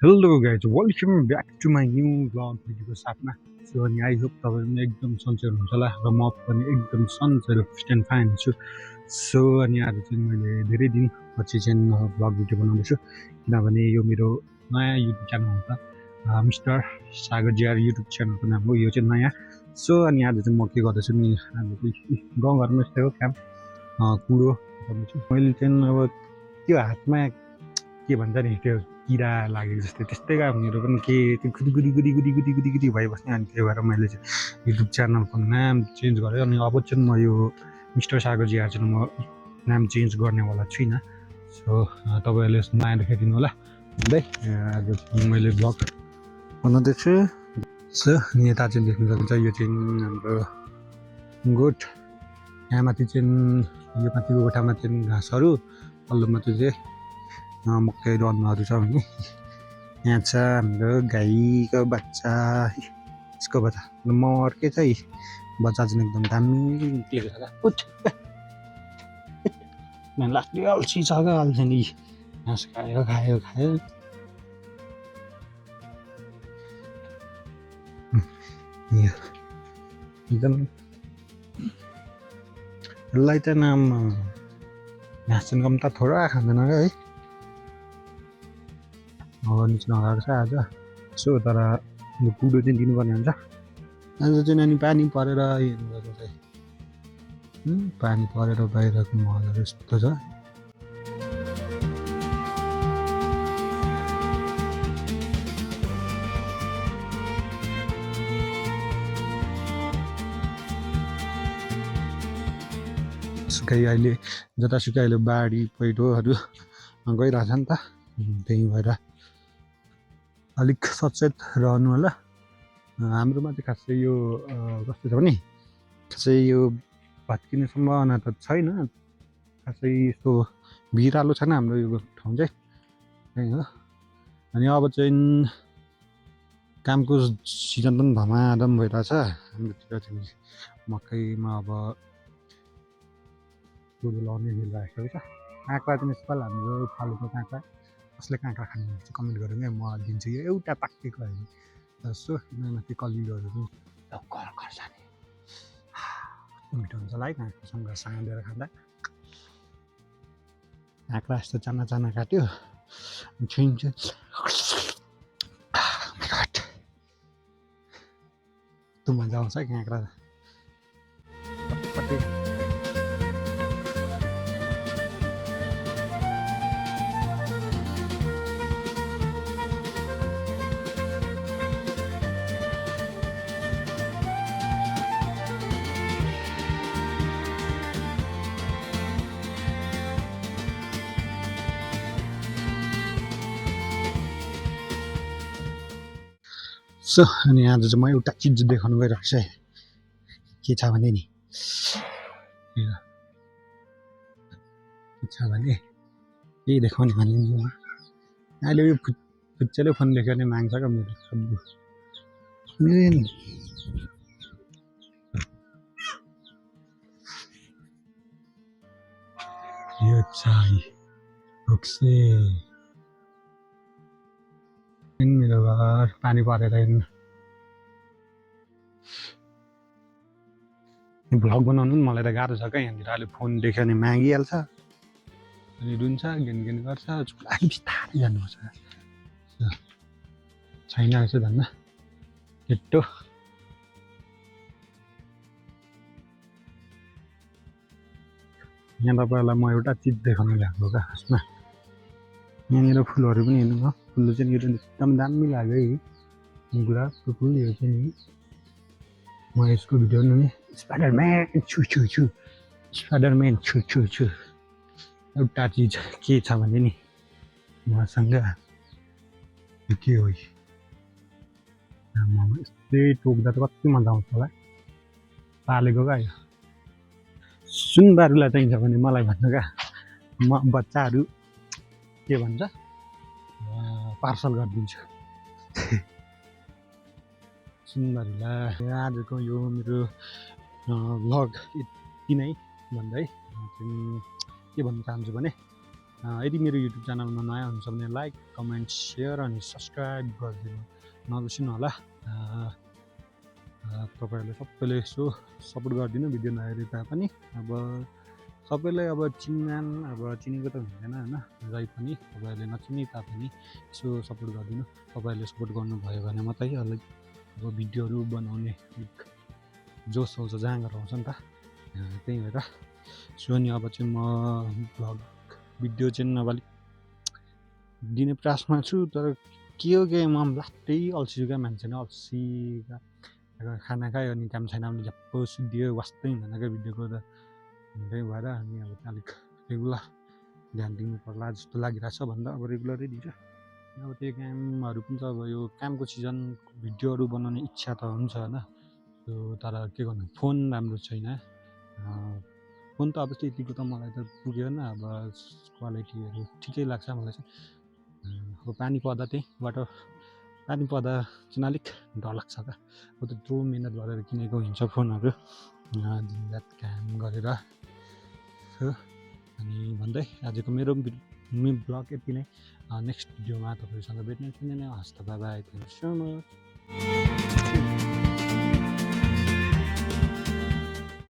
Hello guys welcome back to my new blog भिडियोको साथमा। So अनि आई होप तपाईँ पनि एकदम सन्चै हुनुहुन्छ होला र म पनि एकदम सन्चै र फिट एन्ड फाइन छु। सो अनि आज चाहिँ मैले धेरै दिन पछि चाहिँ ब्लग भिडियो बनाउँदैछु, किनभने यो मेरो नयाँ युट्युब च्यानल हो त, मिस्टर सागर जिआर युट्युब च्यानलको नाम हो, यो चाहिँ नयाँ। सो अनि आज चाहिँ म के गर्दैछु नि, आज चाहिँ गाउँघरमा यस्तै हो काम, कुडो गर्दैछु। मैले चाहिँ अब त्यो हातमा के भन्छ नि, त्यो किरा लागेको जस्तै त्यस्तै कामहरू पनि के त्यो गुदी गुदी गुदी गुदी गुदी गुदी गुदी भइबस्ने। अनि त्यही भएर मैले चाहिँ युट्युब च्यानलको नाम चेन्ज गरेँ। अनि अब चाहिँ म यो मिस्टर सागर जिआर चाहिँ म नाम चेन्ज गर्नेवाला छुइनँ। सो तपाईँहरूले नयाँ देखाइदिनु होला भन्दै आज मैले ब्लग बनाउँदैछु। सो यता चाहिँ देख्नु सक्नुहुन्छ, यो चाहिँ हाम्रो गोठ। यहाँ माथि चाहिँ यो माथिको गोठामा चाहिँ घाँसहरू, पल्लोमा चाहिँ मकैहरू अन्नहरू छ भने यहाँ छ हाम्रो गाईको बच्चा। यसको बच्चा मर्के चाहिँ बच्चा चाहिँ एकदम दामी निक्लेको छ। लास्टै अल्छी छ क्या, अल्छी नि घाँस खायो खायो खायो। एकदम यसलाई चाहिँ नाम घाँस चाहिँ कम्ता थोडा खाँदैन क्या है, निच लगाएको छ आज। सो तर यो कुडो चाहिँ दिनुपर्ने हुन्छ। आज चाहिँ नानी पानी परेर पानी परेर बाहिरको महलहरू यस्तो छ। सुकाइ अहिले जतासुकै अहिले बाढी पहिरोहरू गइरहेछ नि त, त्यही भएर अलिक सचेत रहनु होला। हाम्रोमा चाहिँ खासै यो कस्तो छ भने, खासै यो भत्किने सम्भावना त छैन, खासै यस्तो भिरालो छैन हाम्रो यो ठाउँ चाहिँ, त्यही हो। अनि अब चाहिँ कामको सिजन पनि धमाधम भइरहेछ हाम्रोतिर चाहिँ। मकैमा अब कोदो लगाउने बेला राखेको छ। काँक्रा चाहिँ यसपाल हाम्रो फालुको काँक्रा, कसले काँक्रा खानु चाहिँ कमेन्ट गरौँ है, म दिन्छु यो एउटा पाकेको होइन। यसो माथि कलिलोहरू पनि खर्सानी मिठो हुन्छ होला है, काँक्रासँग साँधेर खाँदा। काँक्रा यस्तो चाना चाना काट्यो छिन्छ, यस्तो मजा आउँछ है काँक्रा। सो अनि आज चाहिँ म एउटा चिज देखाउनु गइरहेको छु है, के छ भने नि, के छ भने के देखाउने भने नि, अहिले यो फुच्चेले फोन देख्यो भने माग्छ क्या मेरो सब्बु। यो चाहिँ ओक्से मेरो घर पानी परेर भ्लग बनाउनु पनि मलाई त गाह्रो छ क्या। यहाँनिर अहिले फोन देख्यो भने मागिहाल्छ, अनि रुन्छ, घेन गर्छ, लागि बिस्तारै जानुपर्छ। छैन रहेछ धन्न केटो। यहाँ तपाईँहरूलाई म एउटा चिज देखाउनु ल्याएको क्या खासमा। यहाँनिर फुलहरू पनि हेर्नु न, फुल चाहिँ एकदम दामी लाग्यो है, गुलाबको फुल। यो चाहिँ नि म यसको भिडियो नि स्पाइडरम्यान छु छु छु, स्पाइडरम्यान छु छु छु। एउटा चिज के छ भने नि मसँग यो के हो, यस्तै टोक्दा त कति मजा आउँछ होला। पालेको क्या यो सुनबारुलाई चाहिन्छ भने मलाई भन्नु क्या, म बच्चाहरू के भन्छ पार्सल गरिदिन्छु सुनबारुला। आजको यो मेरो भ्लग यति नै भन्दै के भन्न चाहन्छु भने, यदि मेरो युट्युब च्यानलमा नयाँ हुनुहुन्छ भने लाइक कमेन्ट सेयर अनि सब्सक्राइब गरिदिनु नबिर्सिनु होला। तपाईँहरूले सबैले यसो सपोर्ट गरिदिनु भिडियो नहेरे तापनि। अब सबैलाई अब चिन्मान अब चिनेको त हुँदैन होइन, जहीँ पनि तपाईँहरूले नचिने तापनि यसो सपोर्ट गरिदिनु। तपाईँहरूले सपोर्ट गर्नुभयो भने मात्रै अलिक अब भिडियोहरू बनाउने अलिक जोस आउँछ, जाँगर आउँछ नि त। त्यही भएर सो अनि अब चाहिँ म भ्लग भिडियो चाहिँ अब अलिक दिने प्रयासमा छु, तर के हो म लाट्टै अल्छी मान्छे नै अल्छी खाना खायो अनि काम छैन भने झ्याप्प सुत्दियो, वास्तै हुँदैन क्या भिडियोको त। त्यही भएर अनि अब अलिक रेगुलर ध्यान दिनु पर्ला जस्तो लागिरहेछ भन्दा अब रेगुलरै दिन्छ। अब त्यो कामहरू पनि त अब यो कामको सिजन भिडियोहरू बनाउने इच्छा त हुन्छ होइन, त्यो तर के गर्नु फोन राम्रो छैन। फोन त अब त्यतिको त मलाई त पुगेन, अब क्वालिटीहरू ठिकै लाग्छ मलाई चाहिँ। अब पानी पर्दा त्यही वाटर पानी पर्दा चाहिँ अलिक डर लाग्छ क्या। अब त्यत्रो मिहिनेत गरेर किनेको हुन्छ फोनहरू, दिनरात काम गरेर हो। अनि भन्दै आजको मेरो ब्लग यति नै। नेक्स्ट भिडियोमा तपाईँहरूसँग भेट्ने छुँ। हस् त, by by, thank you so much.